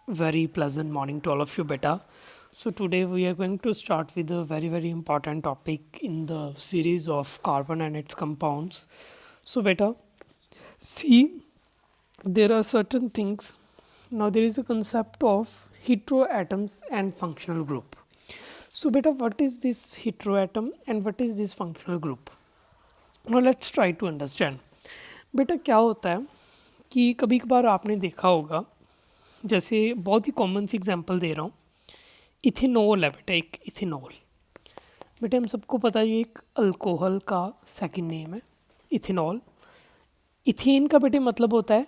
Very pleasant morning to all of you, beta. So today we are going to start with a very important topic in the series of carbon and its compounds. So beta, see, there are certain things. Now there is a concept of heteroatoms and functional group. So beta, what is this heteroatom and what is this functional group? Now let's try to understand. बेटा क्या होता है कि कभी कभार आपने देखा होगा, जैसे बहुत ही कॉमन सी एग्जांपल दे रहा हूँ, इथेनॉल है बेटा, एक इथेनॉल। बेटा हम सबको पता है ये एक अल्कोहल का सेकंड नेम है, इथेनॉल। इथेन का बेटे मतलब होता है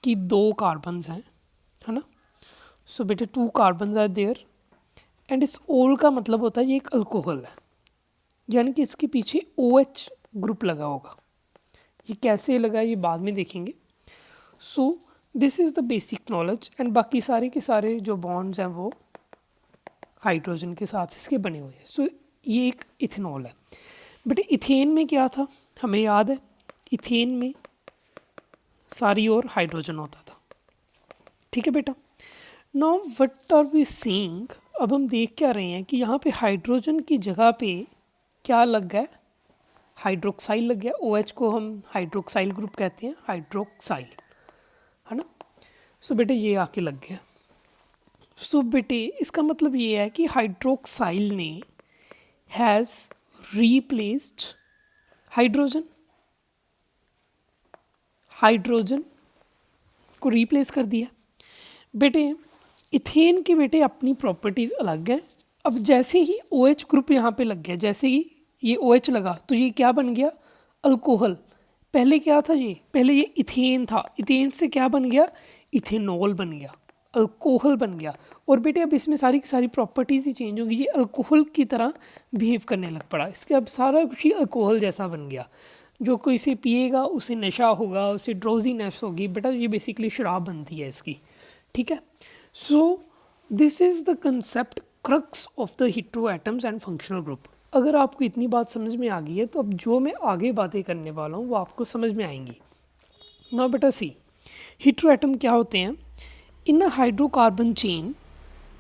कि दो कार्बन्स हैं, है ना। सो बेटे two carbons are there and इस ओल का मतलब होता है ये एक अल्कोहल है, यानी कि इसके पीछे OH ग्रुप लगा होगा। ये कैसे लगा ये बाद में देखेंगे। सो this is the basic knowledge and बाकी सारे के सारे जो बॉन्ड्स हैं वो हाइड्रोजन के साथ इसके बने हुए हैं। सो ये एक इथेनॉल है। बट इथेन में क्या था, हमें याद है, इथेन में सारी ओर हाइड्रोजन होता था। ठीक है बेटा। Now what are we seeing, अब हम देख क्या रहे हैं कि यहाँ पे हाइड्रोजन की जगह पे क्या लग गया, हाइड्रोक्साइल लग गया। OH को हम हाइड्रोक्साइल ग्रुप कहते हैं, हाइड्रोक्साइल, है ना। सो बेटे ये आके लग गया। सो बेटे इसका मतलब ये है कि हाइड्रोक्साइल ने हैज़ रीप्लेस्ड हाइड्रोजन, हाइड्रोजन को रीप्लेस कर दिया। बेटे इथेन के बेटे अपनी प्रॉपर्टीज़ अलग हैं। अब जैसे ही OH ग्रुप यहाँ पे लग गया, जैसे ही ये OH लगा तो ये क्या बन गया, अल्कोहल। पहले क्या था ये, पहले ये इथेन था, इथेन से क्या बन गया, इथेनॉल बन गया, अल्कोहल बन गया। और बेटे अब इसमें सारी की सारी प्रॉपर्टीज़ ही चेंज होगी, ये अल्कोहल की तरह बिहेव करने लग पड़ा। इसके अब सारा कुछ ही अल्कोहल जैसा बन गया। जो कोई इसे पिएगा उसे नशा होगा, उसे ड्रोजीनेस होगी। बेटा ये बेसिकली शराब बनती है इसकी। ठीक है। So this is the concept crux of the heteroatoms and functional group. अगर आपको इतनी बात समझ में आ गई है तो अब जो मैं आगे बातें करने वाला हूँ वो आपको समझ में आएंगी। नाउ बेटा सी, हेटेरोएटम क्या होते हैं। In a hydrocarbon chain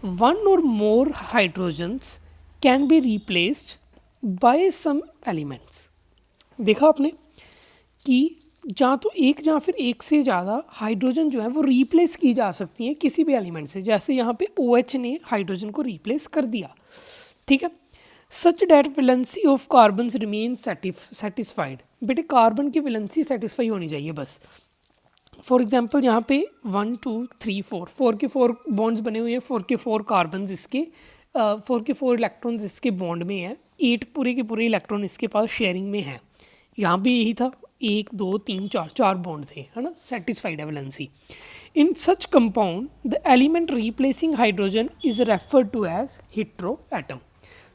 one और more hydrogens can be replaced by some elements. देखा आपने कि जहाँ तो एक जहाँ फिर एक से ज़्यादा हाइड्रोजन जो है वो रिप्लेस की जा सकती हैं किसी भी एलिमेंट से। जैसे यहाँ पे OH ने हाइड्रोजन को रिप्लेस कर दिया। ठीक है। Such that valency of carbon remain satisfied. बेटे कार्बन की वैलेंसी सेटिस्फाई होनी चाहिए बस। फॉर एग्जाम्पल यहाँ पे 1 2 3 4 4 के 4 बॉन्ड्स बने हुए हैं, 4 के 4 कार्बन इसके 4 के 4 इलेक्ट्रॉन्स इसके बॉन्ड में हैं, 8 पूरे के पूरे इलेक्ट्रॉन इसके पास शेयरिंग में हैं। यहाँ भी यही था, 1 2 3 4 4 बॉन्ड थे, है ना। सेटिस्फाइड है valency. In such compound the element replacing hydrogen is referred to as heteroatom.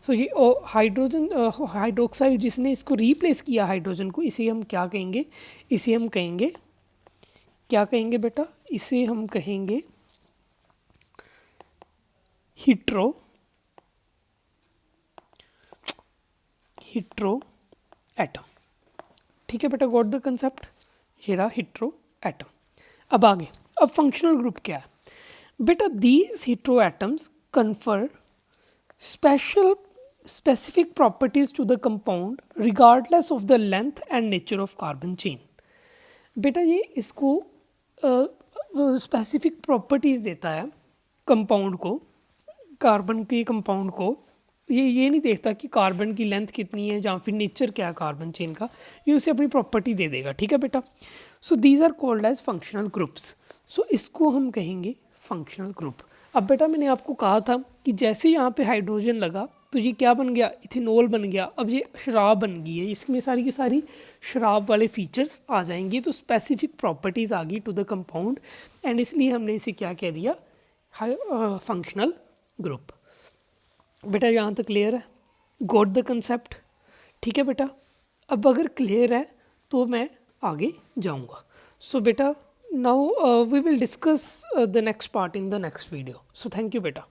So ये हाइड्रोजन हाइड्रोक्साइड जिसने इसको रिप्लेस किया हाइड्रोजन को, इसे हम क्या कहेंगे, इसे हम कहेंगे, क्या कहेंगे बेटा, इसे हम कहेंगे हेटेरोएटम। ठीक है बेटा, गॉट द कंसेप्ट, ये रहा हेटेरोएटम। अब आगे, अब फंक्शनल ग्रुप क्या है बेटा। These heteroatoms confer specific properties to the compound regardless of the length and nature of carbon chain। बेटा ये इसको स्पेसिफिक प्रॉपर्टीज़ देता है कंपाउंड को, कार्बन के कंपाउंड को। ये नहीं देखता कि कार्बन की लेंथ कितनी है या फिर नेचर क्या है कार्बन चेन का, ये उसे अपनी प्रॉपर्टी दे देगा। ठीक है बेटा। So these are called as functional groups. So इसको हम कहेंगे फंक्शनल ग्रुप। अब बेटा मैंने आपको कहा था कि जैसे यहाँ पे हाइड्रोजन लगा तो ये क्या बन गया, इथेनॉल बन गया। अब ये शराब बन गई है, इसमें सारी की सारी शराब वाले फीचर्स आ जाएंगे। तो स्पेसिफिक प्रॉपर्टीज़ आ गई टू द कंपाउंड एंड इसलिए हमने इसे क्या कह दिया, फंक्शनल ग्रुप। बेटा यहाँ तक क्लियर है, गॉट द कंसेप्ट। ठीक है बेटा। अब अगर क्लियर है तो मैं आगे जाऊँगा। सो बेटा now we will discuss the next part in the next video. So thank you beta.